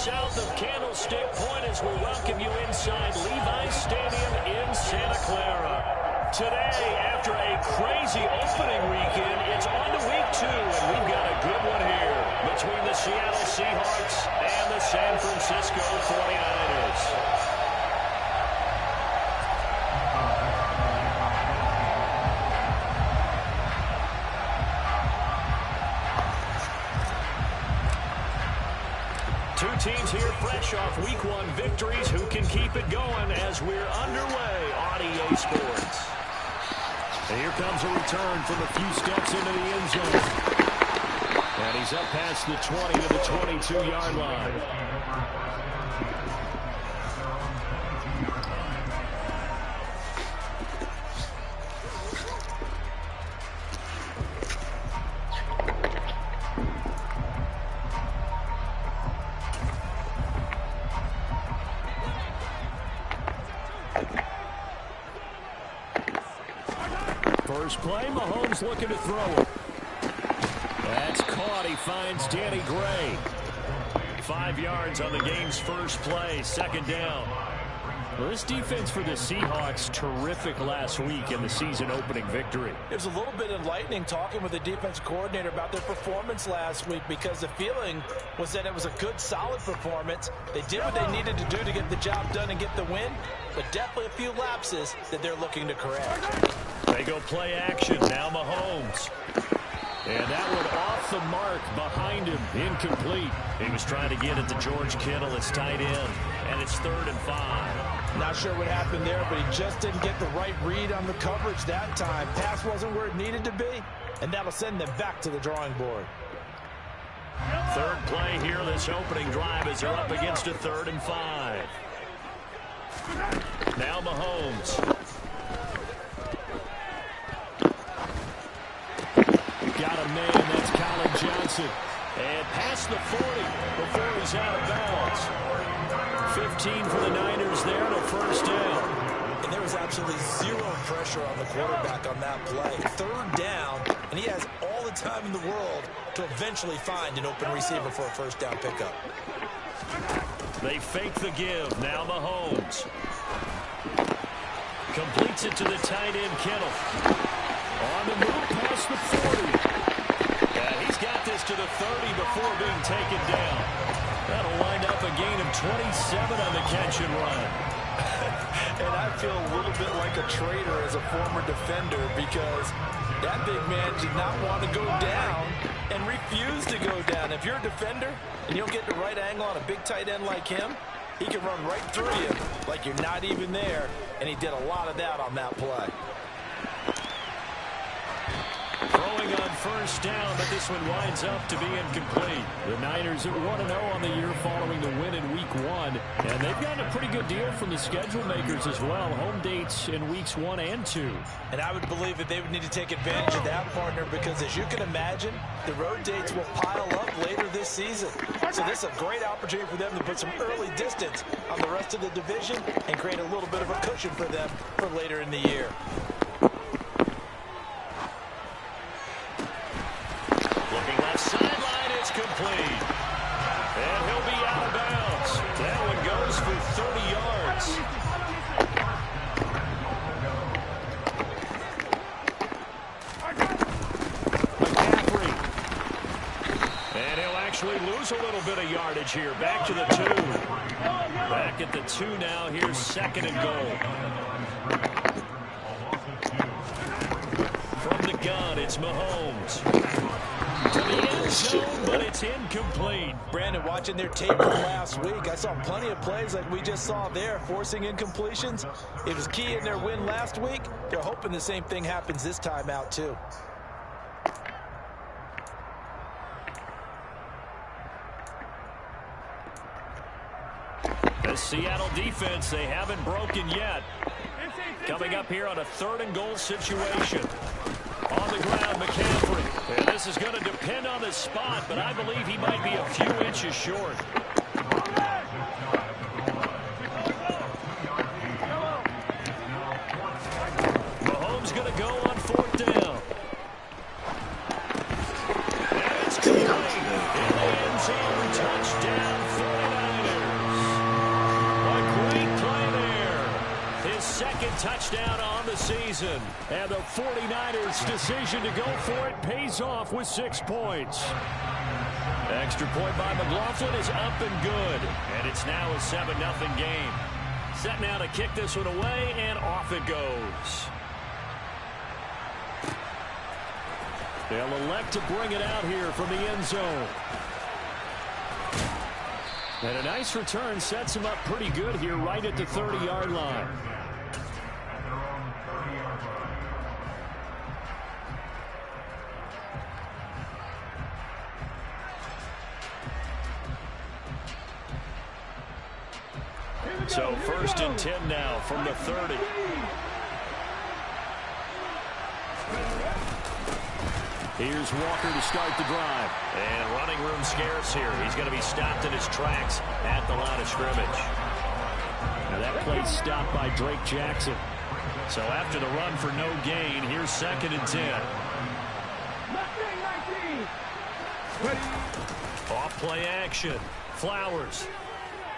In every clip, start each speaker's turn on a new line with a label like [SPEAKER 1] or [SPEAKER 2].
[SPEAKER 1] south of Candlestick Point as we welcome you inside Levi's Stadium in Santa Clara. Today, after a crazy opening weekend, it's on to week 2, and we've got a good one here between the Seattle Seahawks and the San Francisco 49ers. Two teams here fresh off Week 1 victories. Who can keep it going as we're underway on EA Sports? And here comes a return from a few steps into the end zone. And he's up past the 20 to the 22-yard line. First play, Mahomes looking to throw it. That's caught. He finds Danny Gray. 5 yards on the game's first play, second down. Well, this defense for the Seahawks, terrific last week in the season-opening victory.
[SPEAKER 2] It was a little bit enlightening talking with the defense coordinator about their performance last week because the feeling was that it was a good, solid performance. They did what they needed to do to get the job done and get the win, but definitely a few lapses that they're looking to correct.
[SPEAKER 1] They go play action. Now Mahomes. And that one off the mark behind him. Incomplete. He was trying to get it to George Kittle, his tight end. And it's 3rd and 5.
[SPEAKER 2] Not sure what happened there, but he just didn't get the right read on the coverage that time. Pass wasn't where it needed to be, and that'll send them back to the drawing board.
[SPEAKER 1] Third play here, this opening drive, as they're up against a 3rd and 5. Now Mahomes. Got a man, that's Colin Johnson. And past the 40 before he's out of bounds. 15 for the Niners there and a first down.
[SPEAKER 2] And there was absolutely zero pressure on the quarterback on that play. 3rd down, and he has all the time in the world to eventually find an open receiver for a first down pickup.
[SPEAKER 1] They fake the give. Now Mahomes. Completes it to the tight end, Kittle. On the move past the 40. He's got this to the 30 before being taken down. That'll wind up a gain of 27 on the catch and run.
[SPEAKER 2] And I feel a little bit like a traitor as a former defender because that big man did not want to go down and refused to go down. If you're a defender and you don't get the right angle on a big tight end like him, he can run right through you like you're not even there, and he did a lot of that on that play.
[SPEAKER 1] Throwing on first down, but this one winds up to be incomplete. The Niners at 1-0 on the year following the win in Week 1. And they've gotten a pretty good deal from the schedule makers as well. Home dates in Weeks 1 and 2.
[SPEAKER 2] And I would believe that they would need to take advantage of that, partner, because as you can imagine, the road dates will pile up later this season. So this is a great opportunity for them to put some early distance on the rest of the division and create a little bit of a cushion for them for later in the year.
[SPEAKER 1] Sideline, it's complete. And he'll be out of bounds. That one goes for 30 yards. McCaffrey. And he'll actually lose a little bit of yardage here. Back to the 2. Back at the 2 now. Here's 2nd and goal. From the gun, it's Mahomes. To the end zone, but it's incomplete.
[SPEAKER 2] Brandon, watching their tape from last week, I saw plenty of plays like we just saw there, forcing incompletions. It was key in their win last week. They're hoping the same thing happens this time out, too.
[SPEAKER 1] The Seattle defense, they haven't broken yet. Coming up here on a 3rd and goal situation. On the ground, McCaffrey. And this is going to depend on the spot, but I believe he might be a few inches short. Mahomes going to go on 4th down. And it's complete. In the end zone, touchdown 49ers. touchdown on the season. And the 49ers' decision to go for it pays off with 6 points. Extra point by McLaughlin is up and good. And it's now a 7-0 game. Set now to kick this one away, and off it goes. They'll elect to bring it out here from the end zone. And a nice return sets him up pretty good here right at the 30-yard line. So 1st and 10 now from the 30. Here's Walker to start the drive. And running room scarce here. He's going to be stopped in his tracks at the line of scrimmage. Now that play stopped by Drake Jackson. So after the run for no gain, here's 2nd and 10. Off play action. Flowers.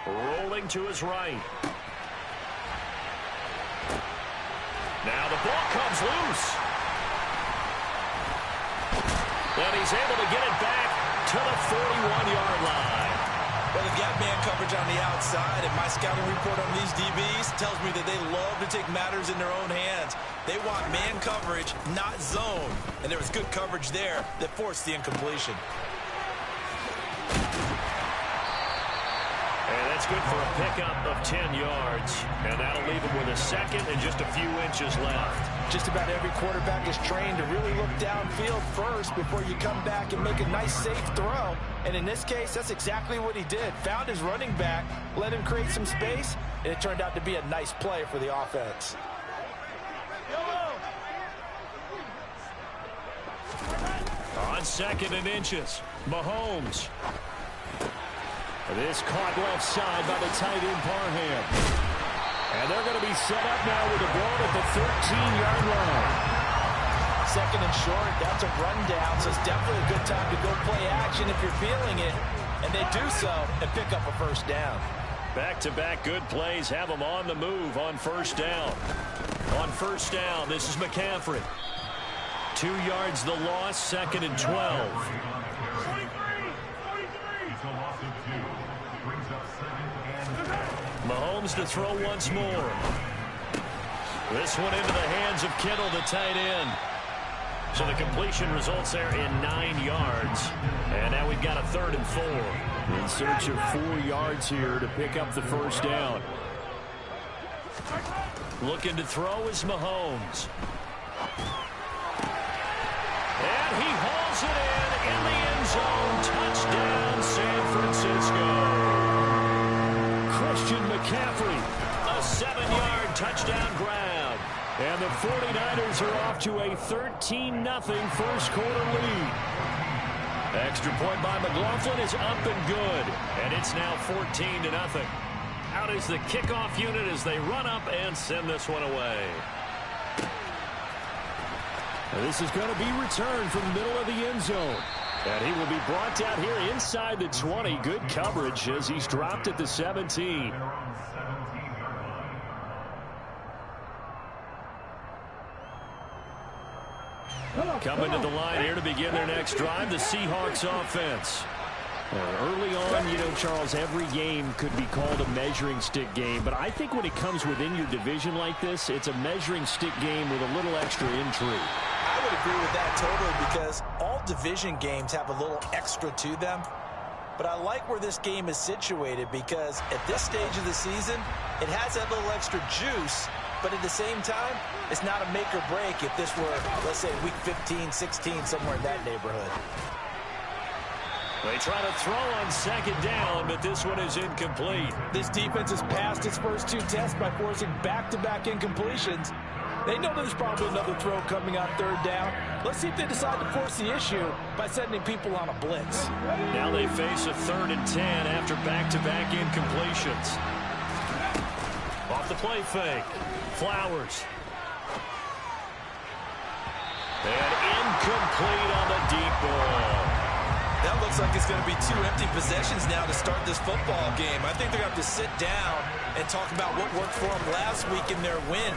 [SPEAKER 1] Rolling to his right. Now the ball comes loose. And he's able to get it back to the 41-yard line.
[SPEAKER 2] Well, they've got man coverage on the outside, and my scouting report on these DBs tells me that they love to take matters in their own hands. They want man coverage, not zone. And there was good coverage there that forced the incompletion.
[SPEAKER 1] And that's good for a pickup of 10 yards. And that'll leave him with a 2nd and just a few inches left.
[SPEAKER 2] Just about every quarterback is trained to really look downfield first before you come back and make a nice, safe throw. And in this case, that's exactly what he did. Found his running back, let him create some space, and it turned out to be a nice play for the offense.
[SPEAKER 1] On 2nd and inches, Mahomes. This caught left side by the tight end Parham. And they're going to be set up now with the ball at the 13-yard line.
[SPEAKER 2] 2nd and short, that's a rundown, so it's definitely a good time to go play action if you're feeling it. And they do so and pick up a 1st down.
[SPEAKER 1] Back-to-back good plays have them on the move on 1st down. On 1st down, this is McCaffrey. 2 yards the loss, 2nd and 12. Mahomes to throw once more. This one into the hands of Kittle, the tight end. So the completion results there in 9 yards. And now we've got a 3rd and 4. In search of 4 yards here to pick up the 1st down. Looking to throw is Mahomes. And he hauls it in the end zone. Touchdown, San Francisco. Christian McCaffrey, a 7-yard touchdown grab. And the 49ers are off to a 13-0 first quarter lead. Extra point by McLaughlin is up and good. And it's now 14-0. Out is the kickoff unit as they run up and send this one away. And this is going to be returned from the middle of the end zone. And he will be brought down here inside the 20. Good coverage as he's dropped at the 17. Coming to the line here to begin their next drive, the Seahawks offense. Early on, Charles, every game could be called a measuring stick game. But I think when it comes within your division like this, it's a measuring stick game with a little extra intrigue.
[SPEAKER 2] I would agree with that totally because all division games have a little extra to them. But I like where this game is situated because at this stage of the season, it has that little extra juice. But at the same time, it's not a make or break if this were, let's say, week 15, 16, somewhere in that neighborhood.
[SPEAKER 1] They try to throw on 2nd down, but this one is incomplete.
[SPEAKER 2] This defense has passed its first 2 tests by forcing back-to-back incompletions. They know there's probably another throw coming on 3rd down. Let's see if they decide to force the issue by sending people on a blitz.
[SPEAKER 1] Now they face a 3rd and 10 after back-to-back incompletions. Off the play fake. Flowers. And incomplete on the deep ball.
[SPEAKER 2] That looks like it's going to be 2 empty possessions now to start this football game. I think they're going to have to sit down and talk about what worked for them last week in their win.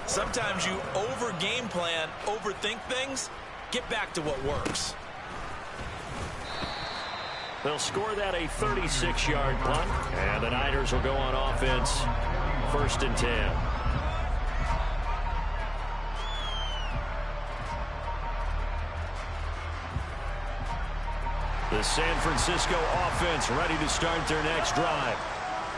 [SPEAKER 2] Sometimes you over-game plan, overthink things. Get back to what works.
[SPEAKER 1] They'll score that a 36-yard punt, and the Niners will go on offense, 1st and 10. The San Francisco offense ready to start their next drive.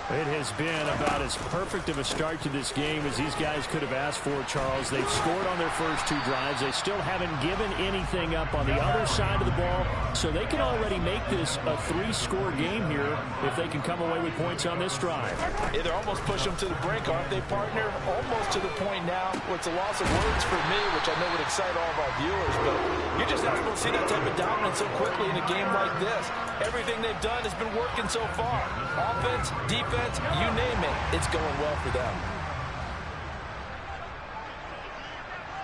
[SPEAKER 3] It has been about as perfect of a start to this game as these guys could have asked for, Charles. They've scored on their first 2 drives. They still haven't given anything up on the other side of the ball, so they can already make this a 3-score game here if they can come away with points on this drive.
[SPEAKER 2] Yeah, they're almost pushing them to the brink, aren't they, partner? Almost to the point now where it's a loss of words for me, which I know would excite all of our viewers, but you're just not supposed to see that type of dominance so quickly in a game like this. Everything they've done has been working so far. Offense, defense, you name it, it's going well for them.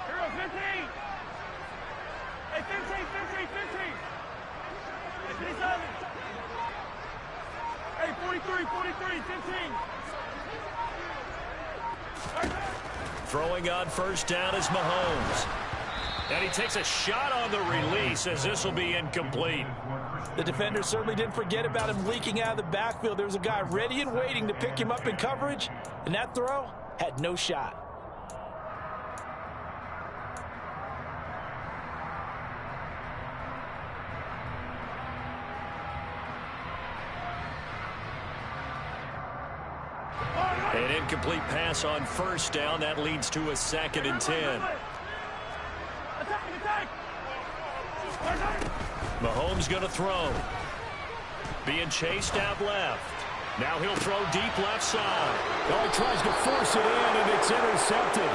[SPEAKER 4] Hero 15! Hey, 15! Hey, 57! Hey, 43, 15!
[SPEAKER 1] Throwing on first down is Mahomes. And he takes a shot on the release as this will be incomplete.
[SPEAKER 2] The defender certainly didn't forget about him leaking out of the backfield. There was a guy ready and waiting to pick him up in coverage, and that throw had no shot.
[SPEAKER 1] An incomplete pass on first down. That leads to a 2nd and 10. Mahomes going to throw. Being chased out left. Now he'll throw deep left side.
[SPEAKER 3] Oh, he tries to force it in, and it's intercepted.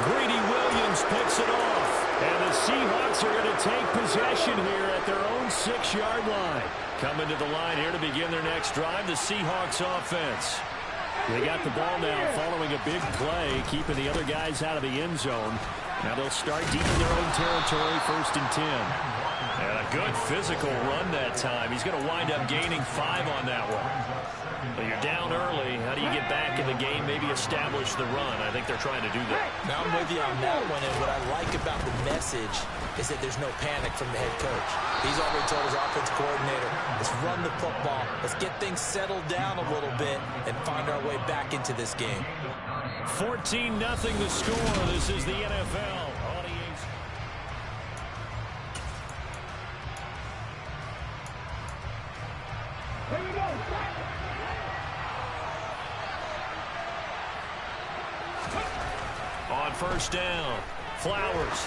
[SPEAKER 1] Greedy Williams picks it off.
[SPEAKER 3] And the Seahawks are going to take possession here at their own 6-yard line.
[SPEAKER 1] Coming to the line here to begin their next drive, the Seahawks offense.
[SPEAKER 3] They got the ball now following a big play, keeping the other guys out of the end zone. Now they'll start deep in their own territory, 1st and 10.
[SPEAKER 1] And a good physical run that time. He's going to wind up gaining 5 on that one. But you're down early. How do you get back in the game, maybe establish the run? I think they're trying to do that.
[SPEAKER 2] Now I'm with you on that one, and what I like about the message is that there's no panic from the head coach. He's already told his offensive coordinator, let's run the football, let's get things settled down a little bit and find our way back into this game.
[SPEAKER 1] 14-0 the score. This is the NFL. On first down, Flowers.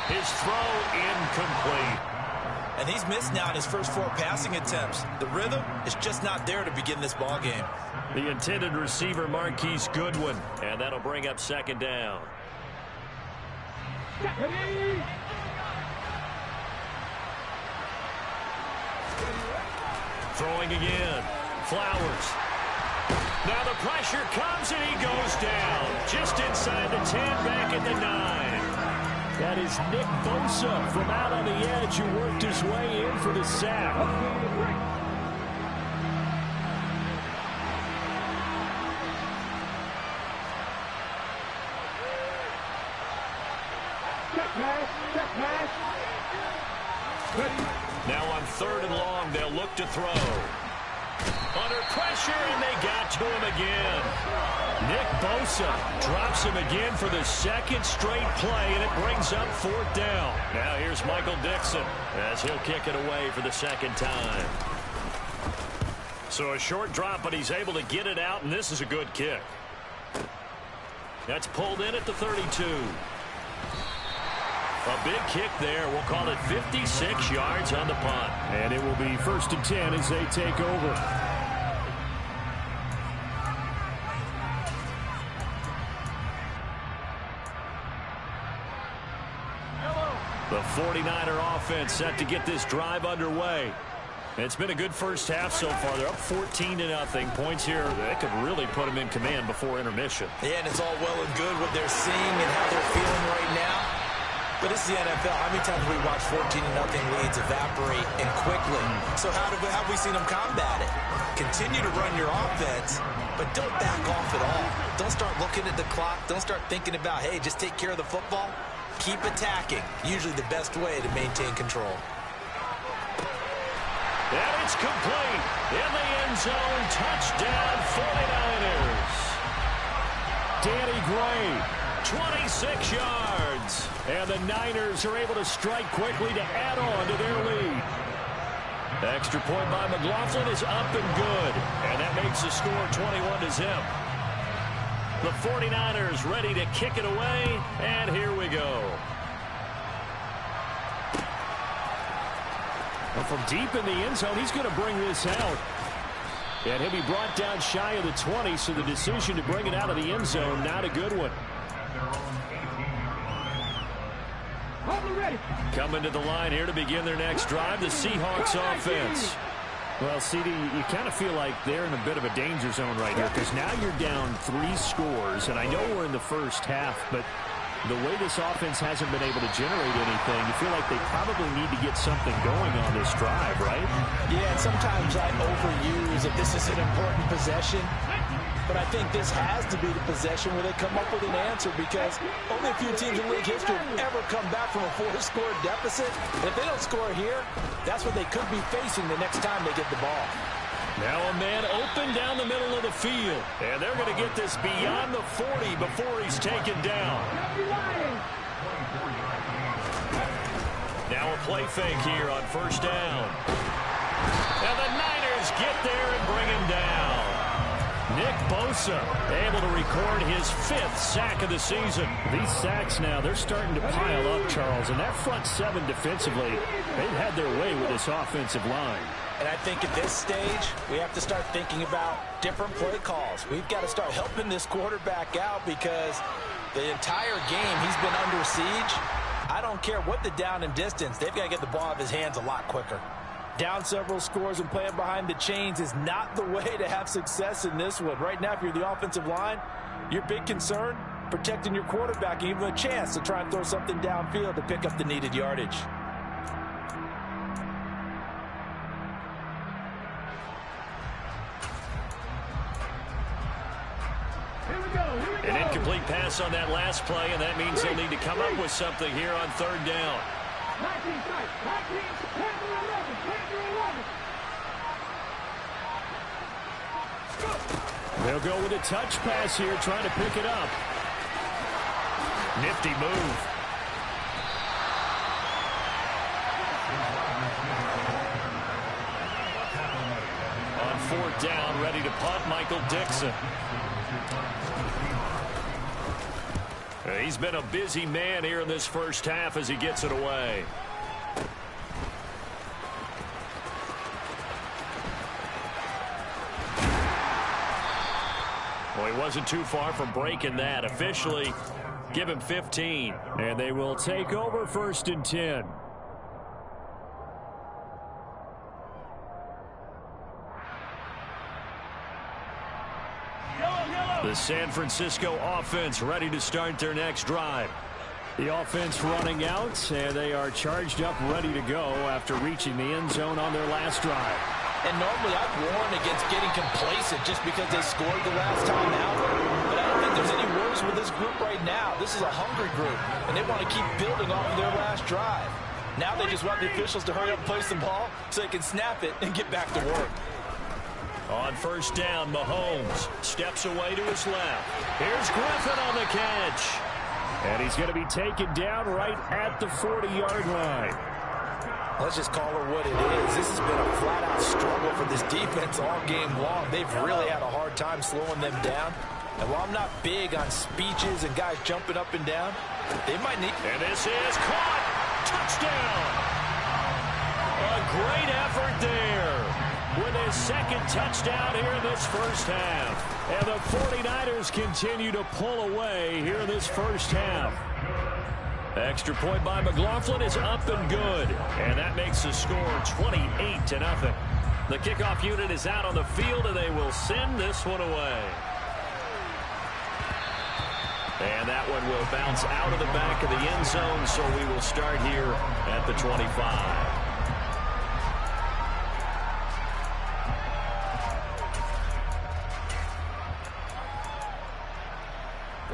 [SPEAKER 1] His throw incomplete.
[SPEAKER 2] And he's missed now in his first 4 passing attempts. The rhythm is just not there to begin this ball game.
[SPEAKER 1] The intended receiver, Marquise Goodwin. And that'll bring up 2nd down. Throwing again. Flowers. Now the pressure comes and he goes down. Just inside the 10, back at the 9.
[SPEAKER 3] That is Nick Bosa from out on the edge who worked his way in for the sack.
[SPEAKER 1] Now on 3rd and long, they'll look to throw. Under pressure, and they got to him again. Nick Bosa drops him again for the 2nd straight play, and it brings up 4th down. Now here's Michael Dixon as he'll kick it away for the 2nd time. So a short drop, but he's able to get it out, and this is a good kick. That's pulled in at the 32. A big kick there. We'll call it 56 yards on the punt.
[SPEAKER 3] And it will be 1st and 10 as they take over.
[SPEAKER 1] The 49er offense set to get this drive underway. It's been a good first half so far. They're up 14-0. Points here that could really put them in command before intermission.
[SPEAKER 2] Yeah, and it's all well and good what they're seeing and how they're feeling right now. But this is the NFL. How many times have we watched 14-0 leads evaporate and quickly? So how have we seen them combat it? Continue to run your offense, but don't back off at all. Don't start looking at the clock. Don't start thinking about, hey, just take care of the football. Keep attacking. Usually the best way to maintain control.
[SPEAKER 1] And it's complete. In the end zone, touchdown 49ers. Danny Gray, 26 yards. And the Niners are able to strike quickly to add on to their lead. Extra point by McLaughlin is up and good. And that makes the score 21-0. The 49ers ready to kick it away. And here we go. Well, from deep in the end zone, he's going to bring this out. And he'll be brought down shy of the 20, so the decision to bring it out of the end zone, not a good one. Coming to the line here to begin their next drive, the Seahawks offense. Well, CD, you kind of feel like they're in a bit of a danger zone right here because now you're down 3 scores, and I know we're in the first half, but the way this offense hasn't been able to generate anything, you feel like they probably need to get something going on this drive, right?
[SPEAKER 2] Yeah, and sometimes I overuse if this is an important possession. But I think this has to be the possession where they come up with an answer because only a few teams in league history have ever come back from a 4-score deficit. And if they don't score here, that's what they could be facing the next time they get the ball.
[SPEAKER 1] Now a man open down the middle of the field. And they're going to get this beyond the 40 before he's taken down. Now a play fake here on first down. And the Niners get there and bring him down. Nick Bosa able to record his 5th sack of the season. These sacks now, they're starting to pile up, Charles. And that front 7 defensively, they've had their way with this offensive line.
[SPEAKER 2] And I think at this stage, we have to start thinking about different play calls. We've got to start helping this quarterback out because the entire game he's been under siege. I don't care what the down and distance. They've got to get the ball out of his hands a lot quicker. Down several scores and playing behind the chains is not the way to have success in this one. Right now, if you're the offensive line, your big concern, protecting your quarterback and giving him a chance to try and throw something downfield to pick up the needed yardage.
[SPEAKER 1] An incomplete pass on that last play, and that means they'll need to come up with something here on third down. They'll go with a touch pass here, trying to pick it up. Nifty move. On fourth down, ready to punt, Michael Dixon. He's been a busy man here in this first half as he gets it away. Well, he wasn't too far from breaking that. Officially, give him 15. And they will take over 1st and 10. The San Francisco offense ready to start their next drive. The offense running out, and they are charged up, ready to go after reaching the end zone on their last drive.
[SPEAKER 2] And normally I'd warn against getting complacent just because they scored the last time out. But I don't think there's any worries with this group right now. This is a hungry group, and they want to keep building off of their last drive. Now they just want the officials to hurry up and place the ball so they can snap it and get back to work.
[SPEAKER 1] On first down, Mahomes steps away to his left. Here's Griffin on the catch. And he's going to be taken down right at the 40-yard line.
[SPEAKER 2] Let's just call it what it is. This has been a flat-out struggle for this defense all game long. They've really had a hard time slowing them down. And while I'm not big on speeches and guys jumping up and down, they might need...
[SPEAKER 1] And this is caught. Touchdown. A great effort there with his 2nd touchdown here in this first half. And the 49ers continue to pull away here in this first half. Extra point by McLaughlin is up and good. And that makes the score 28-0. The kickoff unit is out on the field, and they will send this one away. And that one will bounce out of the back of the end zone, so we will start here at the 25.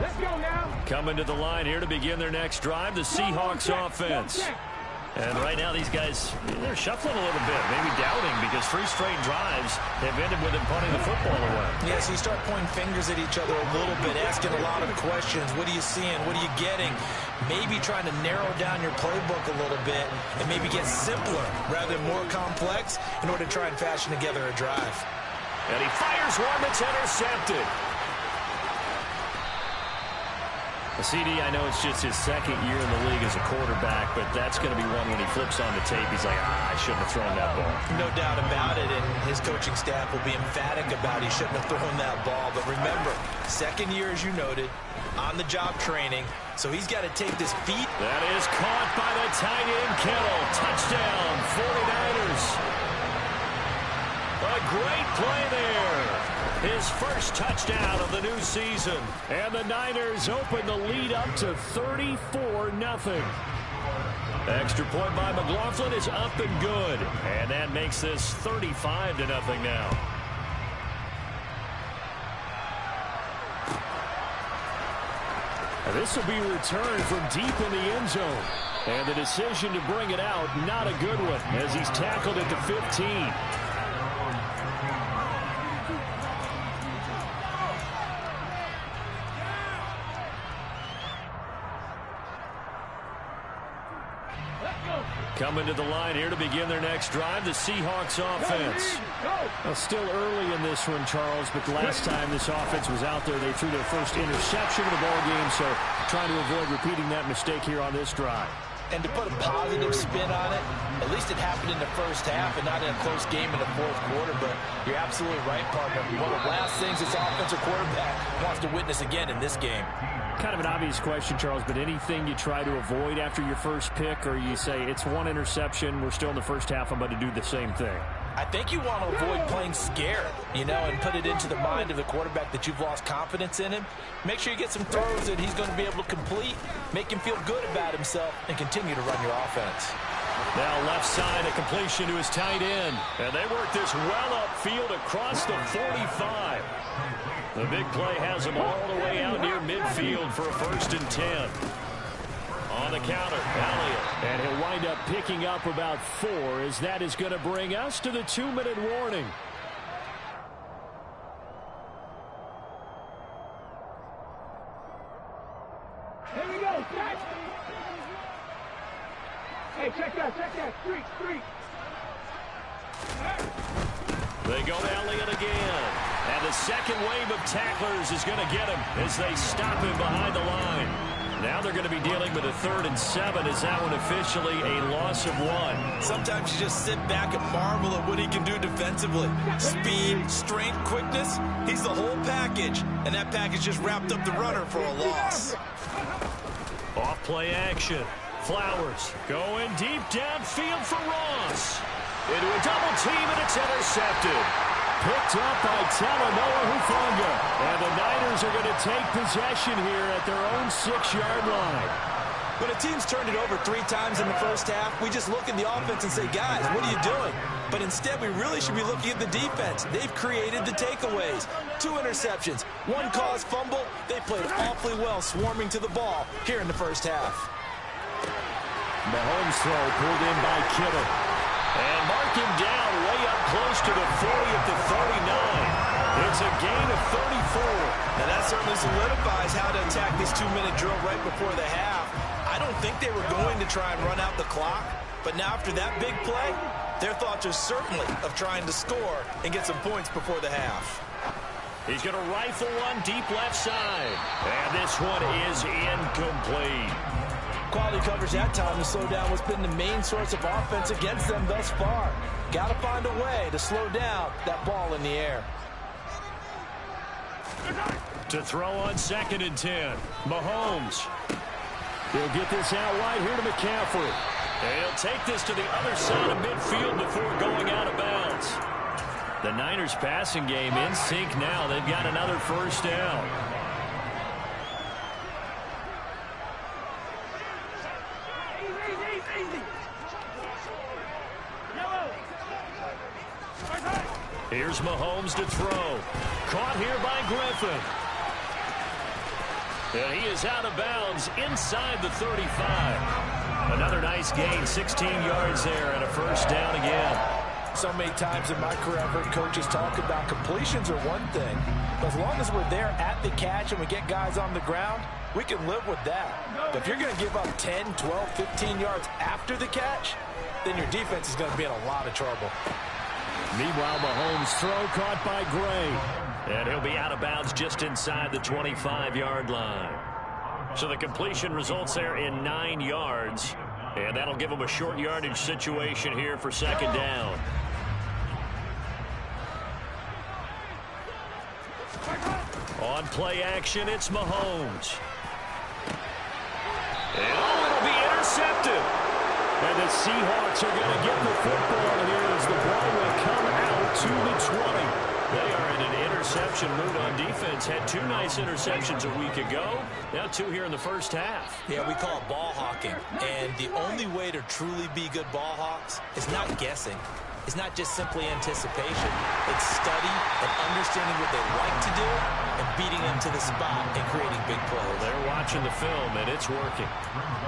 [SPEAKER 4] Let's go now.
[SPEAKER 3] Coming to the line here to begin their next drive, the Seahawks offense. And right now these guys, they're shuffling a little bit, maybe doubting, because 3 straight drives have ended with them punting the football away.
[SPEAKER 2] Yeah, so you start pointing fingers at each other a little bit, asking a lot of questions. What are you seeing? What are you getting? Maybe trying to narrow down your playbook a little bit and maybe get simpler rather than more complex in order to try and fashion together a drive.
[SPEAKER 1] And he fires one that's intercepted.
[SPEAKER 3] CD, I know it's just his second year in the league as a quarterback, but that's going to be one when he flips on the tape. He's like, I shouldn't have thrown that ball.
[SPEAKER 2] No doubt about it, and his coaching staff will be emphatic about he shouldn't have thrown that ball. But remember, second year, as you noted, on-the-job training, so he's got to take this beat.
[SPEAKER 3] That is caught by the tight end, Kittle. Touchdown, 49ers. A great play there. His first touchdown of the new season. And the Niners open the lead up to 34-0. Extra point by McLaughlin is up and good. And that makes this 35-0 now. This will be returned from deep in the end zone. And the decision to bring it out, not a good one, as he's tackled at the 15. Coming to the line here to begin their next drive, the Seahawks offense. Well, still early in this one, Charles, but the last time this offense was out there, they threw their first interception of the ball game, so trying to avoid repeating that mistake here on this drive.
[SPEAKER 2] And to put a positive spin on it, at least it happened in the first half and not in a close game in the fourth quarter. But you're absolutely right, partner. One of the last things this offensive quarterback wants to witness again in this game.
[SPEAKER 3] Kind of an obvious question, Charles, but anything you try to avoid after your first pick, or you say it's one interception, we're still in the first half, I'm about to do the same thing?
[SPEAKER 2] I think you want to avoid playing scared, and put it into the mind of the quarterback that you've lost confidence in him. Make sure you get some throws that he's going to be able to complete, make him feel good about himself, and continue to run your offense.
[SPEAKER 3] Now left side, a completion to his tight end. And they work this well upfield across the 45. The big play has him all the way out near midfield for a 1st and 10. On the counter, Elliott. And he'll wind up picking up about 4, as that is going to bring us to the 2-minute warning.
[SPEAKER 4] Here we go, check. Hey, check that, street.
[SPEAKER 3] They go to Elliott again. And the second wave of tacklers is going to get him as they stop him behind the line. Now they're going to be dealing with a 3rd and 7. Is that one officially a loss of 1?
[SPEAKER 2] Sometimes you just sit back and marvel at what he can do defensively. Speed, strength, quickness, he's the whole package. And that package just wrapped up the runner for a loss.
[SPEAKER 3] Off play action. Flowers going deep downfield for Ross. Into a double team, and it's intercepted. Picked up by Talanoa Hufanga. And the Niners are going to take possession here at their own 6-yard line.
[SPEAKER 2] When a team's turned it over 3 times in the first half, we just look at the offense and say, guys, what are you doing? But instead, we really should be looking at the defense. They've created the takeaways. 2 interceptions, 1 caused fumble. They played awfully well swarming to the ball here in the first half.
[SPEAKER 3] Mahomes throw pulled in by Kittle. And mark him down way up close to the 40 at the 39. It's a gain of 34.
[SPEAKER 2] Now that certainly solidifies how to attack this 2-minute drill right before the half. I don't think they were going to try and run out the clock, but now after that big play, their thoughts are certainly of trying to score and get some points before the half.
[SPEAKER 3] He's going to rifle one deep left side. And this one is incomplete.
[SPEAKER 2] Quality coverage that time to slow down what's been the main source of offense against them thus far. Got to find a way to slow down that ball in the air.
[SPEAKER 3] To throw on 2nd and 10. Mahomes. He'll get this out wide here to McCaffrey. And he'll take this to the other side of midfield before going out of bounds. The Niners passing game in sync now. They've got another 1st down.
[SPEAKER 1] Here's Mahomes to throw. Caught here by Griffin. And he is out of bounds inside the 35. Another nice gain, 16 yards there and a first down again.
[SPEAKER 2] So many times in my career I've heard coaches talk about completions are one thing. But as long as we're there at the catch and we get guys on the ground, we can live with that. But if you're going to give up 10, 12, 15 yards after the catch, then your defense is going to be in a lot of trouble.
[SPEAKER 3] Meanwhile, Mahomes' throw caught by Gray.
[SPEAKER 1] And he'll be out of bounds just inside the 25-yard line. So the completion results there in 9 yards. And that'll give him a short yardage situation here for second down. On play action, it's Mahomes. And it'll be intercepted.
[SPEAKER 3] And the Seahawks are going to get the football here as the ball will come out to the 20.
[SPEAKER 1] They are in an interception mood on defense. Had 2 nice interceptions a week ago. Now 2 here in the first half.
[SPEAKER 2] Yeah, we call it ball hawking. And the only way to truly be good ball hawks is not guessing. It's not just simply anticipation. It's study and understanding what they like to do and beating them to the spot and creating big plays.
[SPEAKER 1] They're watching the film, and it's working.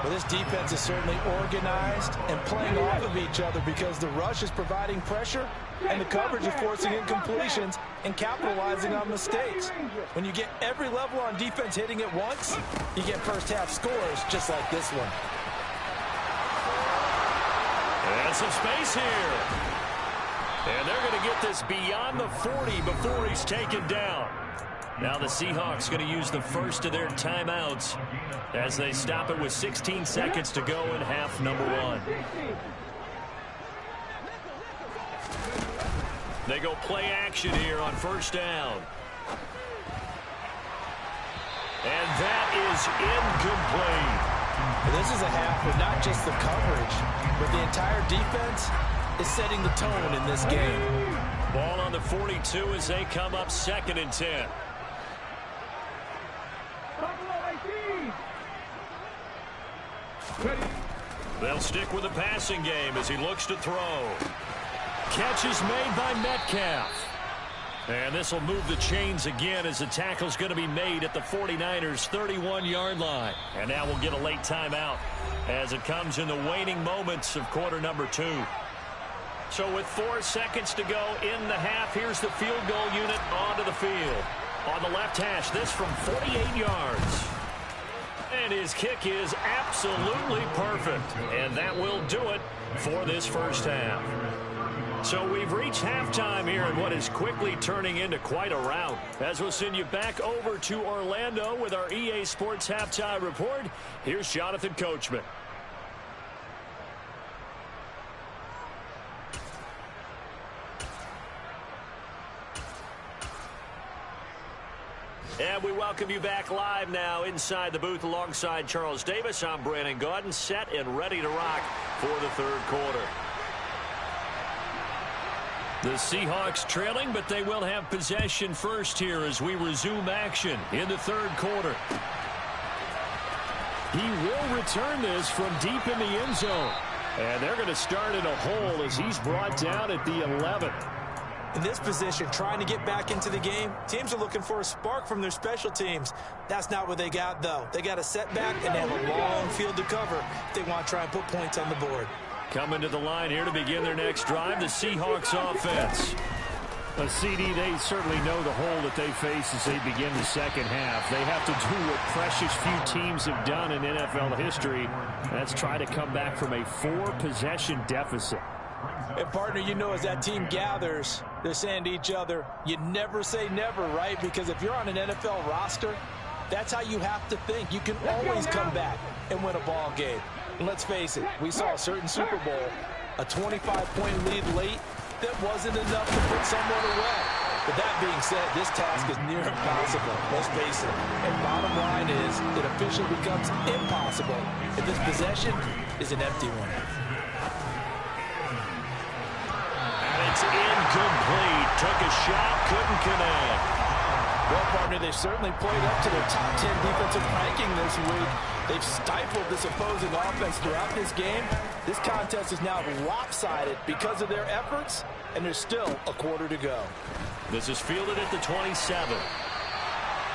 [SPEAKER 2] Well, this defense is certainly organized and playing off of each other because the rush is providing pressure and the coverage is forcing incompletions and capitalizing on mistakes. When you get every level on defense hitting at once, you get first-half scores just like this one.
[SPEAKER 1] And some space here. And they're going to get this beyond the 40 before he's taken down. Now the Seahawks going to use the first of their timeouts as they stop it with 16 seconds to go in half number 1. They go play action here on first down. And that is incomplete.
[SPEAKER 2] This is a half with not just the coverage, but the entire defense is setting the tone in this game.
[SPEAKER 1] Ball on the 42 as they come up 2nd and 10. They'll stick with the passing game as he looks to throw. Catch is made by Metcalf. And this will move the chains again as the tackle's going to be made at the 49ers' 31-yard line. And now we'll get a late timeout as it comes in the waning moments of quarter number 2. So with 4 seconds to go in the half, here's the field goal unit onto the field. On the left hash, this from 48 yards. And his kick is absolutely perfect. And that will do it for this first half. So we've reached halftime here in what is quickly turning into quite a rout. As we'll send you back over to Orlando with our EA Sports Halftime Report, here's Jonathan Coachman. And we welcome you back live now inside the booth alongside Charles Davis. I'm Brandon Gaudin, set and ready to rock for the third quarter. The Seahawks trailing, but they will have possession first here as we resume action in the third quarter.
[SPEAKER 3] He will return this from deep in the end zone. And they're going to start in a hole as he's brought down at the 11.
[SPEAKER 2] In this position, trying to get back into the game, teams are looking for a spark from their special teams. That's not what they got, though. They got a setback, and they have a long field to cover if they want to try and put points on the board.
[SPEAKER 1] Coming to the line here to begin their next drive, the Seahawks offense.
[SPEAKER 3] A CD, they certainly know the hole that they face as they begin the second half. They have to do what precious few teams have done in NFL history. That's try to come back from a 4-possession deficit.
[SPEAKER 2] And, partner, you know, as that team gathers, they're saying to each other, you never say never, right? Because if you're on an NFL roster, that's how you have to think. You can always come back and win a ball game. And let's face it, we saw a certain Super Bowl, a 25-point lead late that wasn't enough to put someone away. But that being said, this task is near impossible, let's face it. And bottom line is, it officially becomes impossible if this possession is an empty one.
[SPEAKER 1] It's incomplete. Took a shot, couldn't connect.
[SPEAKER 2] Well, partner, they've certainly played up to their top 10 defensive ranking this week. They've stifled this opposing offense throughout this game. This contest is now lopsided because of their efforts and there's still a quarter to go.
[SPEAKER 1] This is fielded at the 27.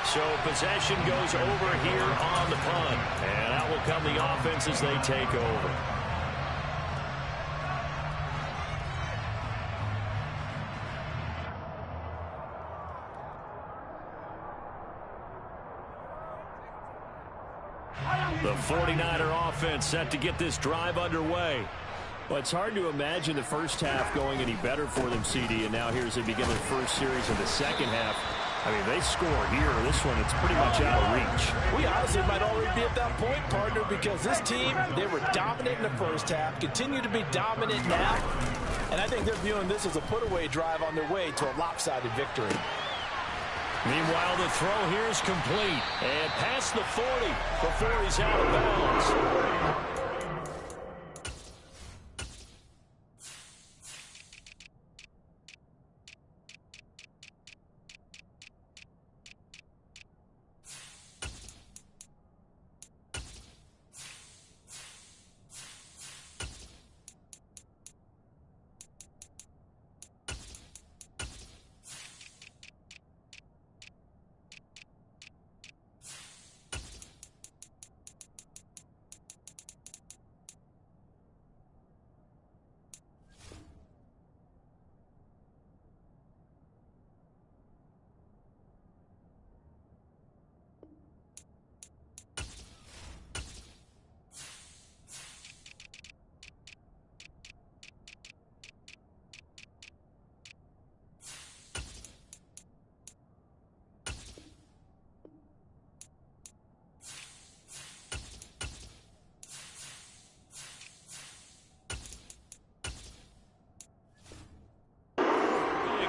[SPEAKER 1] So possession goes over here on the punt. And out will come the offense as they take over. The 49er offense set to get this drive underway.
[SPEAKER 3] Well, it's hard to imagine the first half going any better for them, CD, and now here as they begin their first series of the second half. I mean, they score here. This one, it's pretty much out of reach.
[SPEAKER 2] We honestly might already be at that point, partner, because this team, they were dominant in the first half, continue to be dominant now, and I think they're viewing this as a put-away drive on their way to a lopsided victory.
[SPEAKER 1] Meanwhile, the throw here is complete. And past the 40 before he's out of bounds.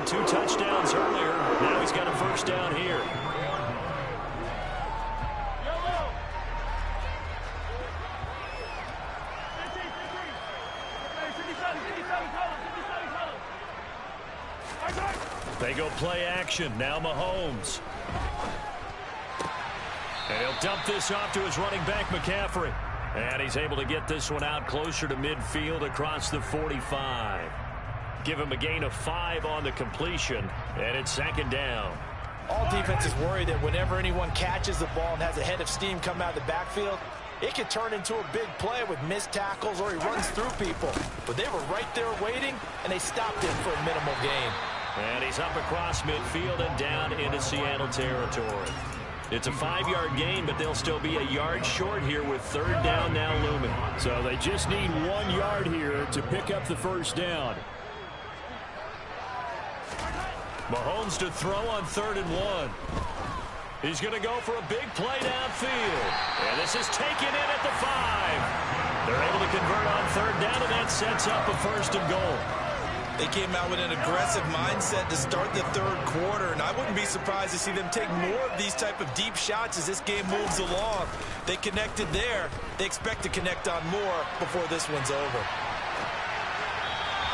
[SPEAKER 1] Two touchdowns earlier. Now he's got a first down here. They go play action. Now Mahomes. And he'll dump this off to his running back, McCaffrey. And he's able to get this one out closer to midfield across the 45. Give him a gain of 5 on the completion, and it's second down.
[SPEAKER 2] All defenses worry that whenever anyone catches the ball and has a head of steam come out of the backfield, it can turn into a big play with missed tackles or he runs through people. But they were right there waiting, and they stopped him for a minimal gain.
[SPEAKER 1] And he's up across midfield and down into Seattle territory. It's a 5-yard gain, but they'll still be a yard short here with third down now looming.
[SPEAKER 3] So they just need 1 yard here to pick up the first down.
[SPEAKER 1] Mahomes to throw on 3rd and 1. He's going to go for a big play downfield. And this is taken in at the 5. They're able to convert on 3rd down, and that sets up a 1st and goal.
[SPEAKER 5] They came out with an aggressive mindset to start the third quarter, and I wouldn't be surprised to see them take more of these type of deep shots as this game moves along. They connected there. They expect to connect on more before this one's over.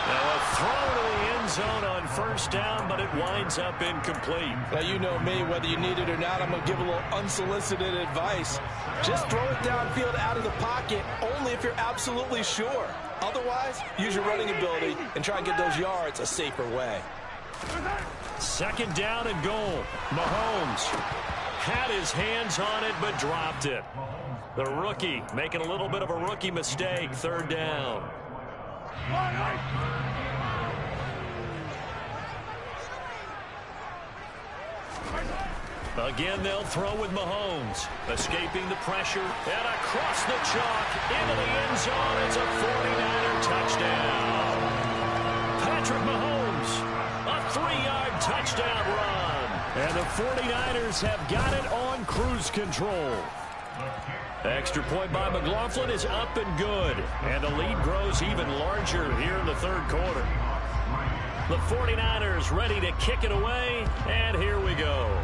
[SPEAKER 1] Now a throw to the end zone on 1st down, but it winds up incomplete.
[SPEAKER 2] Now, you know me, whether you need it or not, I'm going to give a little unsolicited advice. Just throw it downfield out of the pocket, only if you're absolutely sure. Otherwise, use your running ability and try and get those yards a safer way.
[SPEAKER 1] 2nd down and goal. Mahomes had his hands on it, but dropped it. The rookie making a little bit of a rookie mistake. 3rd down. Again, they'll throw with Mahomes. Escaping the pressure. And across the chalk into the end zone. It's a 49er touchdown. Patrick Mahomes, a 3-yard touchdown run.
[SPEAKER 3] And the 49ers have got it on cruise control.
[SPEAKER 1] Extra point by McLaughlin is up and good. And the lead grows even larger here in the 3rd quarter. The 49ers ready to kick it away. And here we go.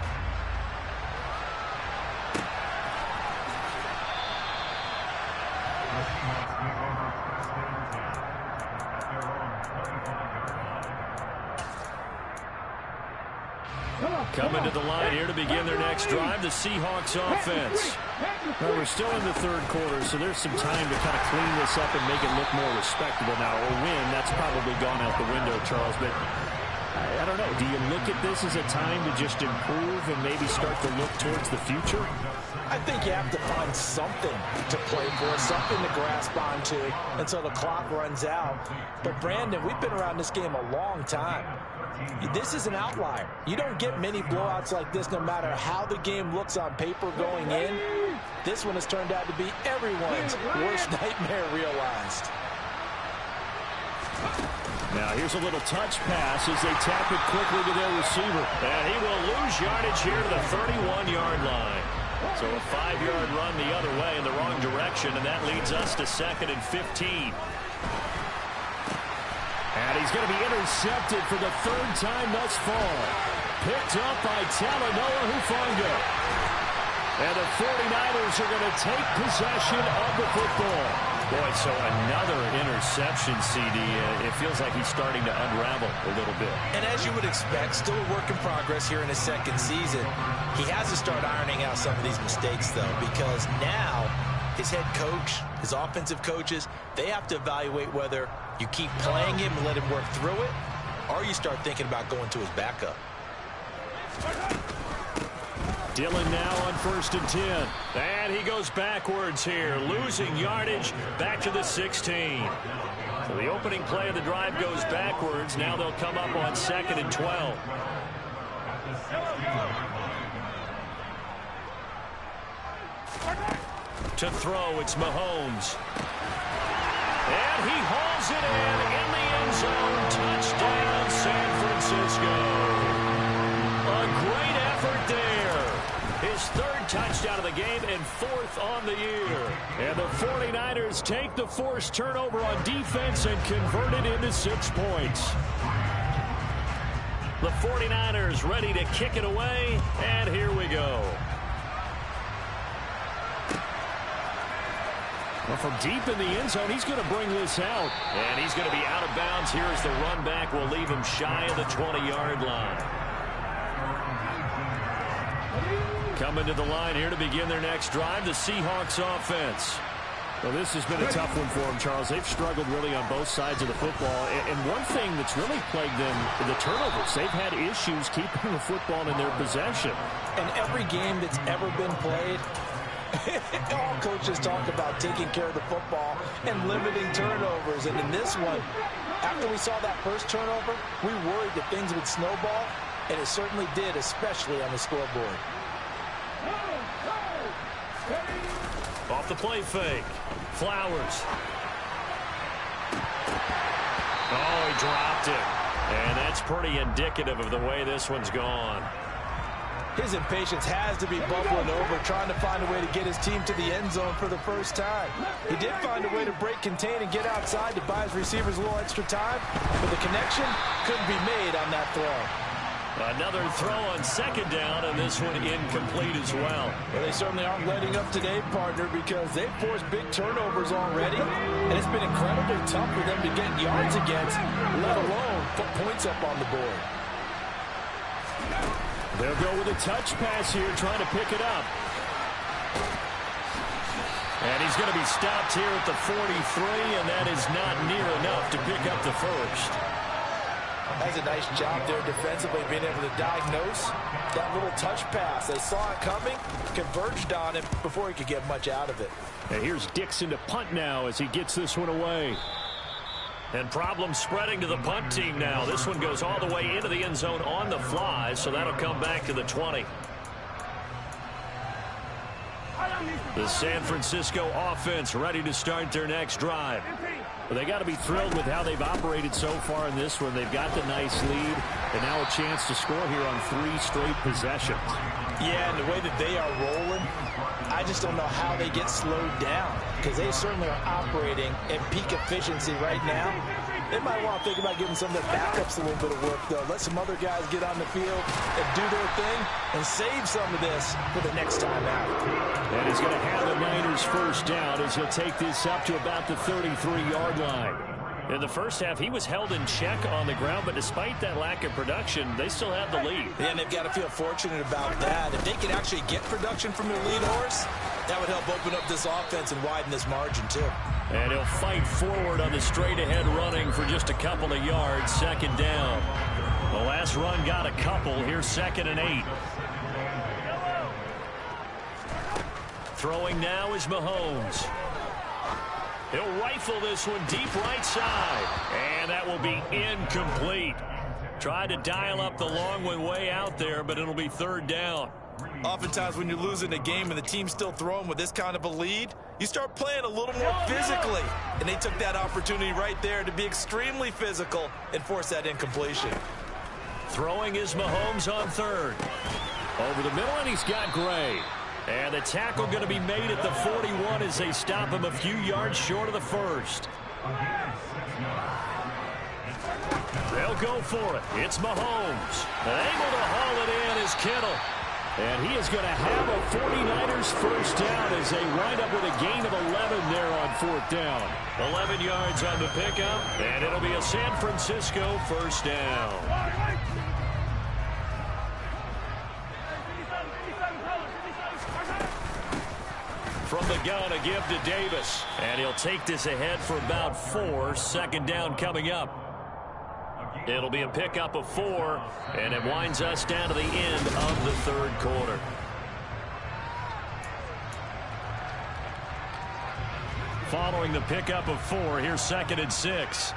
[SPEAKER 3] Coming to the line here to begin their next drive, the Seahawks offense. Well, we're still in the third quarter, so there's some time to kind of clean this up and make it look more respectable now. Or win, that's probably gone out the window, Charles. But I don't know. Do you look at this as a time to just improve and maybe start to look towards the future?
[SPEAKER 2] I think you have to find something to play for, something to grasp onto until the clock runs out. But, Brandon, we've been around this game a long time. This is an outlier. You don't get many blowouts like this no matter how the game looks on paper going in. This one has turned out to be everyone's worst nightmare realized.
[SPEAKER 3] Now here's a little touch pass as they tap it quickly to their receiver. And he will lose yardage here to the 31-yard line. So a 5-yard run the other way in the wrong direction, and that leads us to 2nd and 15. And he's going to be intercepted for the 3rd time thus far. Picked up by Talanoa Hufanga. And the 49ers are going to take possession of the football. Boy, so another interception, CD. It feels like he's starting to unravel a little bit.
[SPEAKER 2] And as you would expect, still a work in progress here in his 2nd season. He has to start ironing out some of these mistakes, though, because now his head coach, his offensive coaches, they have to evaluate whether you keep playing him and let him work through it, or you start thinking about going to his backup.
[SPEAKER 3] Dillon now on 1st and 10. And he goes backwards here, losing yardage back to the 16. So the opening play of the drive goes backwards. Now they'll come up on 2nd and 12. To throw, it's Mahomes. And he hauls it in the end zone. Touchdown, San Francisco. A great effort there. His 3rd touchdown of the game and 4th on the year. And the 49ers take the forced turnover on defense and convert it into 6 points. The 49ers ready to kick it away, and here we go. Well, from deep in the end zone, he's going to bring this out. And he's going to be out of bounds here as the run back will leave him shy of the 20-yard line. Coming to the line here to begin their next drive, the Seahawks offense. Well, this has been a tough one for them, Charles. They've struggled really on both sides of the football. And one thing that's really plagued them, the turnovers. They've had issues keeping the football in their possession.
[SPEAKER 2] And every game that's ever been played, all coaches talk about taking care of the football and limiting turnovers. And in this one, after we saw that first turnover, we worried that things would snowball, and it certainly did, especially on the scoreboard.
[SPEAKER 3] Off the play fake. Flowers. Oh, he dropped it. And that's pretty indicative of the way this one's gone.
[SPEAKER 2] His impatience has to be bubbling over, trying to find a way to get his team to the end zone for the first time. He did find a way to break contain and get outside to buy his receivers a little extra time, but the connection couldn't be made on that throw.
[SPEAKER 3] Another throw on 2nd down, and this one incomplete as well.
[SPEAKER 2] Well, they certainly aren't letting up today, partner, because they've forced big turnovers already, and it's been incredibly tough for them to get yards against, let alone put points up on the board.
[SPEAKER 3] They'll go with a touch pass here, trying to pick it up. And he's going to be stopped here at the 43, and that is not near enough to pick up the first.
[SPEAKER 2] That's a nice job there defensively, being able to diagnose that little touch pass. They saw it coming, converged on him before he could get much out of it.
[SPEAKER 3] And here's Dixon to punt now as he gets this one away. And problems spreading to the punt team now. This one goes all the way into the end zone on the fly, so that'll come back to the 20. The San Francisco offense ready to start their next drive. Well, they got to be thrilled with how they've operated so far in this one. They've got the nice lead, and now a chance to score here on 3 straight possessions.
[SPEAKER 2] Yeah, and the way that they are rolling, I just don't know how they get slowed down, because they certainly are operating at peak efficiency right now. They might want to think about giving some of their backups a little bit of work, though. Let some other guys get on the field and do their thing and save some of this for the next time out.
[SPEAKER 3] And he's going to have the Niners first down as he'll take this up to about the 33-yard line. In the first half, he was held in check on the ground, but despite that lack of production, they still have the lead.
[SPEAKER 5] And they've got to feel fortunate about that. If they could actually get production from their lead horse, that would help open up this offense and widen this margin, too.
[SPEAKER 3] And he'll fight forward on the straight-ahead running for just a couple of yards. Second down. The last run got a couple. Here's 2nd and 8. Throwing now is Mahomes. He'll rifle this one deep right side. And that will be incomplete. Tried to dial up the long way out there, but it'll be 3rd down.
[SPEAKER 5] Oftentimes when you're losing a game and the team's still throwing with this kind of a lead, you start playing a little more physically. And they took that opportunity right there to be extremely physical and force that incompletion.
[SPEAKER 3] Throwing is Mahomes on 3rd. Over the middle, and he's got Gray. And the tackle going to be made at the 41 as they stop him a few yards short of the 1st. They'll go for it. It's Mahomes. And able to haul it in is Kittle. And he is going to have a 49ers first down as they wind up with a gain of 11 there on 4th down. 11 yards on the pickup, and it'll be a San Francisco first down. From the gun, a give to Davis. And he'll take this ahead for about 4. 2nd down coming up. It'll be a pickup of 4, and it winds us down to the end of the 3rd quarter. Following the pickup of 4, here's 2nd and 6.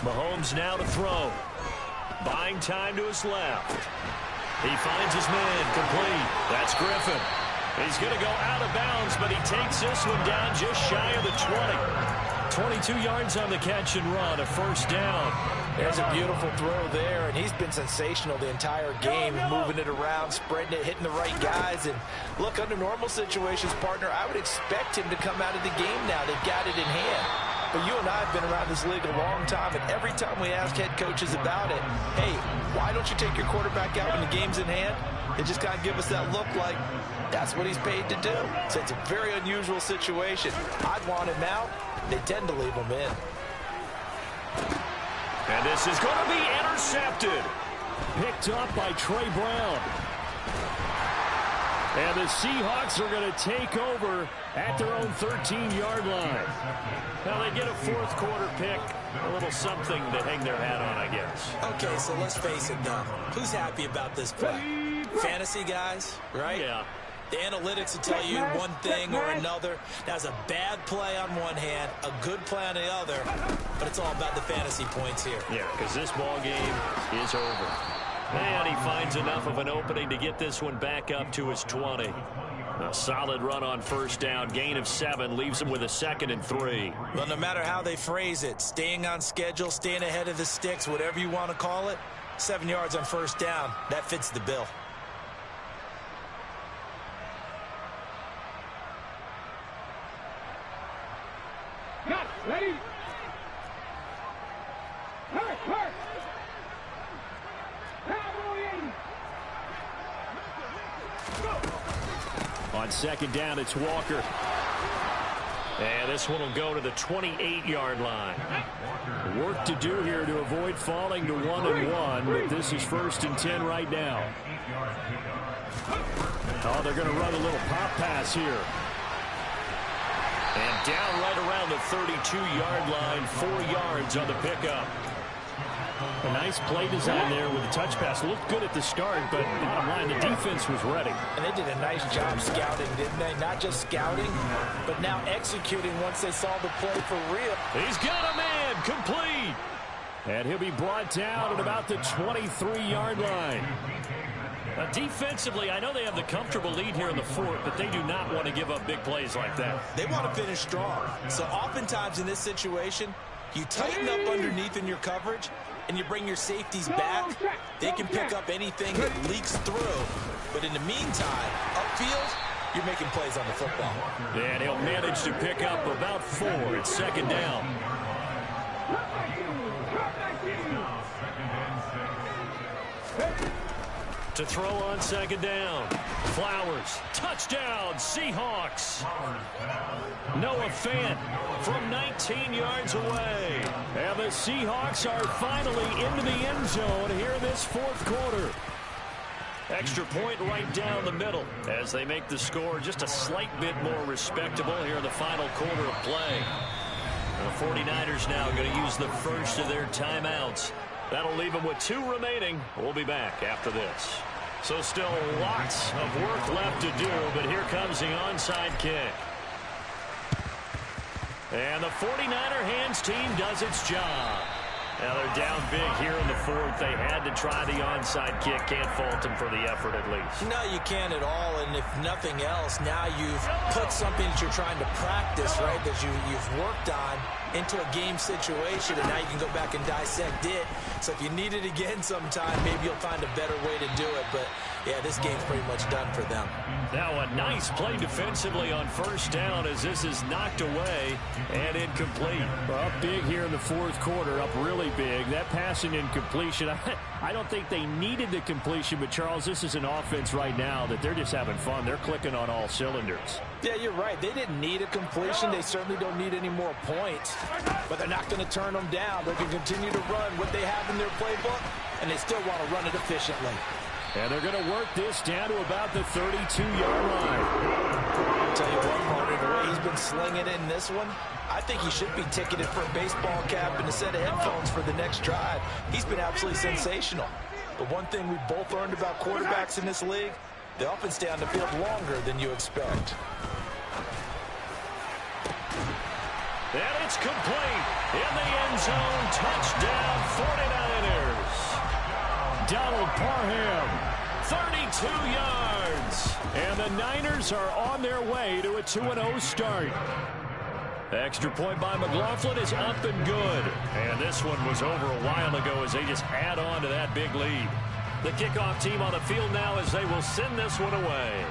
[SPEAKER 3] Mahomes now to throw. Buying time to his left. He finds his man complete. That's Griffin. He's going to go out of bounds, but he takes this one down just shy of the 20. 22 yards on the catch and run, a first down.
[SPEAKER 2] There's a beautiful throw there, and he's been sensational the entire game, moving it around, spreading it, hitting the right guys. And look, under normal situations, partner, I would expect him to come out of the game now. They've got it in hand. But you and I have been around this league a long time, and every time we ask head coaches about it, hey, why don't you take your quarterback out when the game's in hand? They just kind of give us that look like that's what he's paid to do. So it's a very unusual situation. I'd want him out. They tend to leave him in.
[SPEAKER 3] And this is going to be intercepted. Picked up by Trey Brown. And the Seahawks are going to take over at their own 13-yard line. Now they get a 4th quarter pick, a little something to hang their hat on, I guess.
[SPEAKER 5] Okay, so let's face it, though. Who's happy about this play? Fantasy guys, right?
[SPEAKER 3] Yeah.
[SPEAKER 5] The analytics will tell you one thing or another. That's a bad play on one hand, a good play on the other, but it's all about the fantasy points here.
[SPEAKER 3] Yeah, because this ball game is over. And he finds enough of an opening to get this one back up to his 20. A solid run on first down. Gain of 7 leaves him with a 2nd and 3.
[SPEAKER 5] Well, no matter how they phrase it, staying on schedule, staying ahead of the sticks, whatever you want to call it, 7 yards on first down, that fits the bill.
[SPEAKER 4] Got ready. Hurt.
[SPEAKER 3] On 2nd down, it's Walker. And this one will go to the 28-yard line. Work to do here to avoid falling to 1-1, but this is 1st and 10 right now. Oh, they're going to run a little pop pass here. And down right around the 32-yard line, 4 yards on the pickup. A nice play design there with the touch pass. Looked good at the start, but bottom line, the defense was ready.
[SPEAKER 2] And they did a nice job scouting, didn't they? Not just scouting, but now executing once they saw the play for real.
[SPEAKER 3] He's got a man, complete. And he'll be brought down at about the 23-yard line. Now, defensively, I know they have the comfortable lead here in the 4th, but they do not want to give up big plays like that.
[SPEAKER 5] They want to finish strong. So oftentimes in this situation, you tighten up underneath in your coverage, and you bring your safeties back. They can pick up anything that leaks through. But in the meantime, upfield, you're making plays on the football.
[SPEAKER 3] And he'll manage to pick up about 4 at 2nd down.
[SPEAKER 1] To throw on second down. Flowers. Touchdown, Seahawks. Noah Fant from 19 yards away. And the Seahawks are finally into the end zone here in this fourth quarter. Extra point right down the middle as they make the score just a slight bit more respectable here in the final quarter of play. The 49ers now going to use the first of their timeouts. That'll leave them with 2 remaining. We'll be back after this. So still lots of work left to do, but here comes the onside kick. And the 49er hands team does its job. Now they're down big here in the fourth. They had to try the onside kick. Can't fault them for the effort at least.
[SPEAKER 2] No, you can't at all. And if nothing else, now you've put something that you're trying to practice, right, that you've worked on into a game situation, and now you can go back and dissect it. So if you need it again sometime, maybe you'll find a better way to do it. But, yeah, this game's pretty much done for them.
[SPEAKER 1] Now a nice play defensively on first down as this is knocked away and incomplete.
[SPEAKER 3] Well, up big here in the fourth quarter, up really big. That passing incompletion, I don't think they needed the completion, but, Charles, this is an offense right now that they're just having fun. They're clicking on all cylinders.
[SPEAKER 2] Yeah, you're right. They didn't need a completion. They certainly don't need any more points. But they're not going to turn them down. They can continue to run what they have in their playbook, and they still want to run it efficiently.
[SPEAKER 3] And they're going to work this down to about the 32-yard line.
[SPEAKER 2] I'll tell you what, partner, the way he's been slinging in this one, I think he should be ticketed for a baseball cap and a set of headphones for the next drive. He's been absolutely sensational. But one thing we've both learned about quarterbacks in this league, they often stay on the field longer than you expect.
[SPEAKER 1] And it's complete. In the end zone, touchdown 49ers. Donald Parham, 32 yards. And the Niners are on their way to a 2-0 start. Extra point by McLaughlin is up and good. And this one was over a while ago as they just add on to that big lead. The kickoff team on the field now as they will send this one away.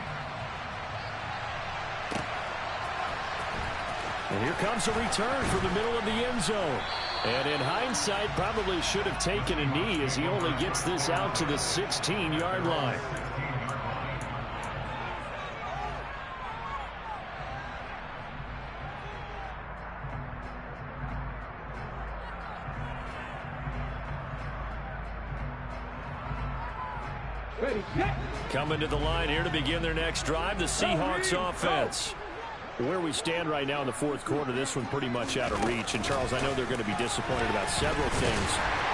[SPEAKER 3] And here comes a return from the middle of the end zone. And in hindsight, probably should have taken a knee as he only gets this out to the 16-yard line. Coming to the line here to begin their next drive, the Seahawks offense. Where we stand right now in the fourth quarter, this one pretty much out of reach. And, Charles, I know they're going to be disappointed about several things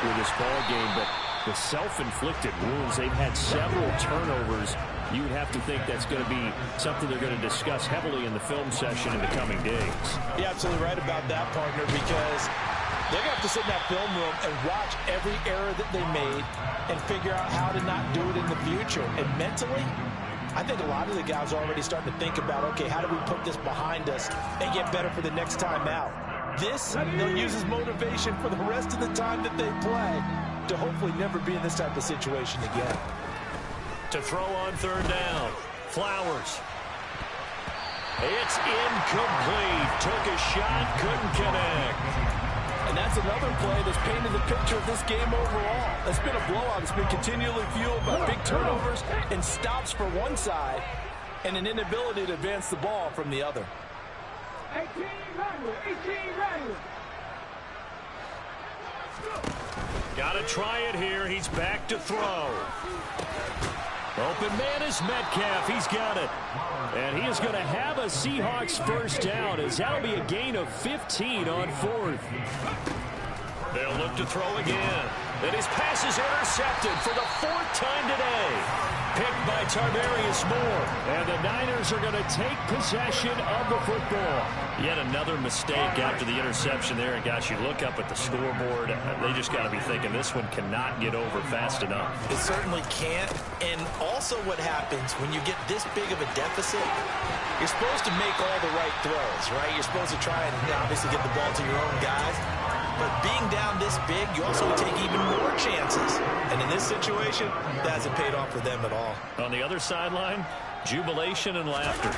[SPEAKER 3] with this ball game, but the self-inflicted wounds, they've had several turnovers. You would have to think that's going to be something they're going to discuss heavily in the film session in the coming days.
[SPEAKER 2] You're absolutely right about that, partner, because they're going to have to sit in that film room and watch every error that they made and figure out how to not do it in the future. And mentally, I think a lot of the guys are already starting to think about, okay, how do we put this behind us and get better for the next time out? This, they'll use as motivation for the rest of the time that they play to hopefully never be in this type of situation again.
[SPEAKER 1] To throw on third down, Flowers. It's incomplete. Took a shot, couldn't connect.
[SPEAKER 2] And that's another play that's painted the picture of this game overall. It's been a blowout. It's been continually fueled by big turnovers and stops for one side and an inability to advance the ball from the other.
[SPEAKER 4] 18 ready.
[SPEAKER 1] Got to try it here. He's back to throw. Open man is Metcalf. He's got it. And he is going to have a Seahawks first down as that'll be a gain of 15 on fourth. They'll look to throw again. And his pass is intercepted for the fourth time today. Picked by Tarvarius Moore. And the Niners are going to take possession of the football. Yet another mistake after the interception there. And gosh, you look up at the scoreboard, they just got to be thinking this one cannot get over fast enough.
[SPEAKER 2] It certainly can't. And also what happens when you get this big of a deficit, you're supposed to make all the right throws, right? You're supposed to try and obviously get the ball to your own guys. But being down this big, you also take even more chances. And in this situation, that hasn't paid off for them at all.
[SPEAKER 1] On the other sideline, jubilation and laughter.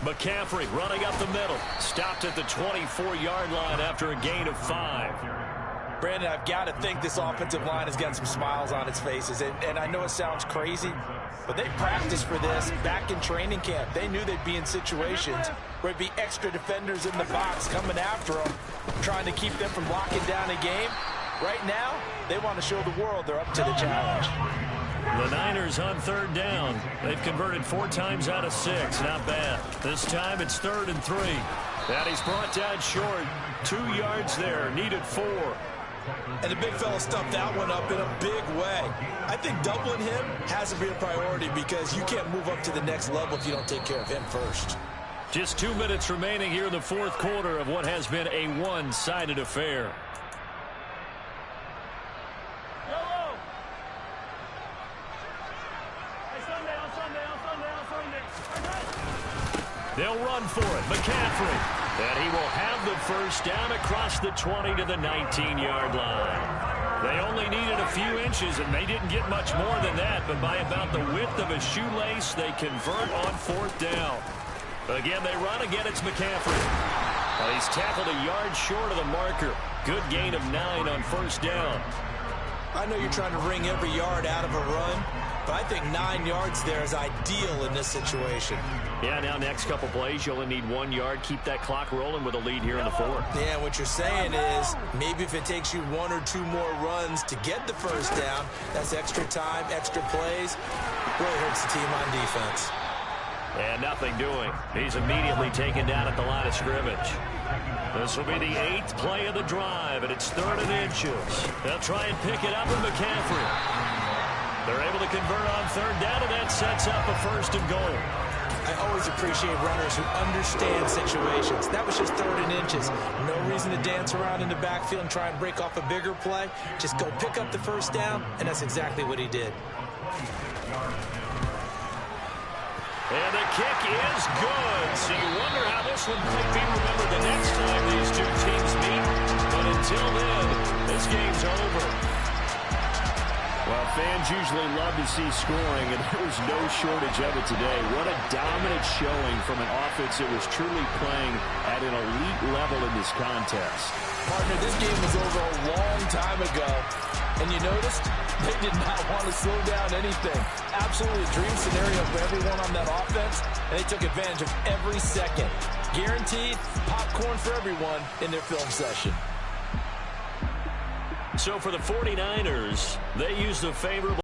[SPEAKER 1] McCaffrey running up the middle. Stopped at the 24-yard line after a gain of 5.
[SPEAKER 2] Brandon, I've got to think this offensive line has got some smiles on its faces. And I know it sounds crazy, but they practiced for this back in training camp. They knew they'd be in situations where there'd be extra defenders in the box coming after them, trying to keep them from locking down a game. Right now, they want to show the world they're up to the challenge.
[SPEAKER 3] The Niners on third down. They've converted 4 times out of 6. Not bad. This time it's 3rd and 3. And he's brought down short. 2 yards there. Needed 4.
[SPEAKER 5] And the big fella stuffed that one up in a big way. I think doubling him has to be a priority because you can't move up to the next level if you don't take care of him first.
[SPEAKER 3] Just 2 minutes remaining here in the 4th quarter of what has been a one-sided affair. They'll run for it. McCaffrey. And he will have the first down across the 20 to the 19-yard line. They only needed a few inches, and they didn't get much more than that. But by about the width of a shoelace, they convert on 4th down. Again, they run. Again, it's McCaffrey. He's tackled a yard short of the marker. Good gain of 9 on 1st down.
[SPEAKER 5] I know you're trying to wring every yard out of a run, but I think 9 yards there is ideal in this situation.
[SPEAKER 3] Yeah, now next couple plays, you only need 1 yard. Keep that clock rolling with a lead here in the 4th.
[SPEAKER 5] Yeah, what you're saying is maybe if it takes you 1 or 2 more runs to get the first down, that's extra time, extra plays. Really hurts the team on defense.
[SPEAKER 3] And nothing doing. He's immediately taken down at the line of scrimmage. This will be the 8th play of the drive, and it's 3rd and inches. They'll try and pick it up with McCaffrey. They're able to convert on 3rd down, and that sets up a 1st and goal.
[SPEAKER 5] I always appreciate runners who understand situations. That was just 3rd and inches. No reason to dance around in the backfield and try and break off a bigger play. Just go pick up the first down, and that's exactly what he did.
[SPEAKER 3] And the kick is good. So you wonder how this one might be remembered the next time these two teams meet. But until then, this game's over. Well, fans usually love to see scoring, and there was no shortage of it today. What a dominant showing from an offense that was truly playing at an elite level in this contest.
[SPEAKER 2] Partner, this game was over a long time ago. And you noticed they did not want to slow down anything. Absolutely a dream scenario for everyone on that offense, and they took advantage of every second. Guaranteed popcorn for everyone in their film session.
[SPEAKER 3] So for the 49ers, they used a favorable